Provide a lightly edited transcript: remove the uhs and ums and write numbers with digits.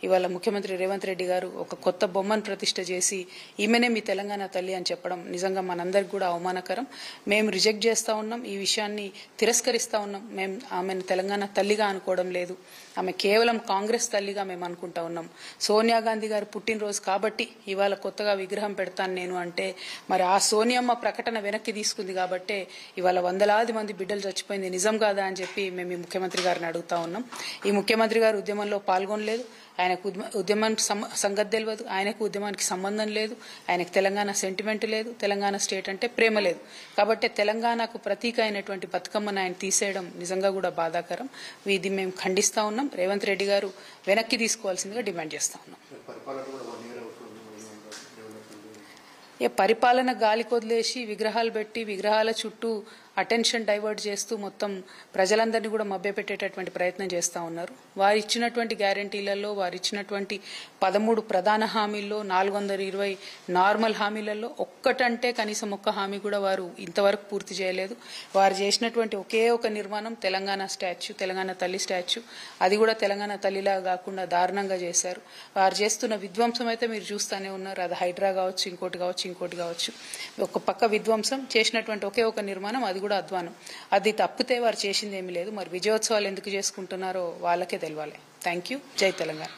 ఇవాళ ముఖ్యమంత్రి రేవంత్ రెడ్డి గారు ఒక కొత్త బొమ్మను ప్రతిష్ఠ చేసి ఈమెనే మీ తెలంగాణ తల్లి అని చెప్పడం నిజంగా మనందరికి కూడా అవమానకరం. మేము రిజెక్ట్ చేస్తా ఉన్నాం, ఈ విషయాన్ని తిరస్కరిస్తా ఉన్నాం. మేము ఆమెను తెలంగాణ తల్లిగా అనుకోవడం లేదు, ఆమె కేవలం కాంగ్రెస్ తల్లిగా మేము అనుకుంటా ఉన్నాం. సోనియా గాంధీ గారు పుట్టినరోజు కాబట్టి ఇవాళ కొత్తగా విగ్రహం పెడతాను నేను అంటే, మరి ఆ సోనియమ్మ ప్రకటన వెనక్కి తీసుకుంది కాబట్టే ఇవాళ వందలాది మంది బిడ్డలు చచ్చిపోయింది నిజం కాదా అని చెప్పి మేము ఈ ముఖ్యమంత్రి గారిని అడుగుతా ఉన్నాం. ఈ ముఖ్యమంత్రి గారు ఉద్యమంలో పాల్గొనలేదు, ఆయనకు ఉద్యమానికి సంగతి తెలియదు, ఆయనకు ఉద్యమానికి సంబంధం లేదు, ఆయనకు తెలంగాణ సెంటిమెంట్ లేదు, తెలంగాణ స్టేట్ అంటే ప్రేమ లేదు. కాబట్టి తెలంగాణకు ప్రతీక అయినటువంటి బతుకమ్మను ఆయన తీసేయడం నిజంగా కూడా బాధాకరం. ఇది మేము ఖండిస్తా ఉన్నాం. రేవంత్ రెడ్డి గారు వెనక్కి తీసుకోవాల్సిందిగా డిమాండ్ చేస్తా ఉన్నాం. పరిపాలన గాలి కొదిలేసి విగ్రహాలు పెట్టి విగ్రహాల చుట్టూ అటెన్షన్ డైవర్ట్ చేస్తూ మొత్తం ప్రజలందరినీ కూడా మభ్యపెట్టేటటువంటి ప్రయత్నం చేస్తూ ఉన్నారు. వారు ఇచ్చినటువంటి గ్యారంటీలలో, వారు ఇచ్చినటువంటి 13 ప్రధాన హామీల్లో 420 నార్మల్ హామీలలో ఒక్కటంటే కనీసం ఒక్క హామీ కూడా వారు ఇంతవరకు పూర్తి చేయలేదు. వారు చేసినటువంటి ఒకే ఒక నిర్మాణం తెలంగాణ స్టాచ్యూ, తెలంగాణ తల్లి స్టాచ్యూ. అది కూడా తెలంగాణ తల్లిలా కాకుండా దారుణంగా చేశారు. వారు చేస్తున్న విధ్వంసం అయితే మీరు చూస్తూనే ఉన్నారు. అది హైడ్రా కావచ్చు, ఇంకోటి కావచ్చు. ఒక పక్క విధ్వంసం చేసినటువంటి ఒకే ఒక నిర్మాణం, అది కూడా అధ్వానం. అది తప్పితే వారు చేసింది ఏమీ లేదు. మరి విజయోత్సవాలు ఎందుకు చేసుకుంటున్నారో వాళ్ళకే తెలియాలి. Thank you. జై తెలంగాణ.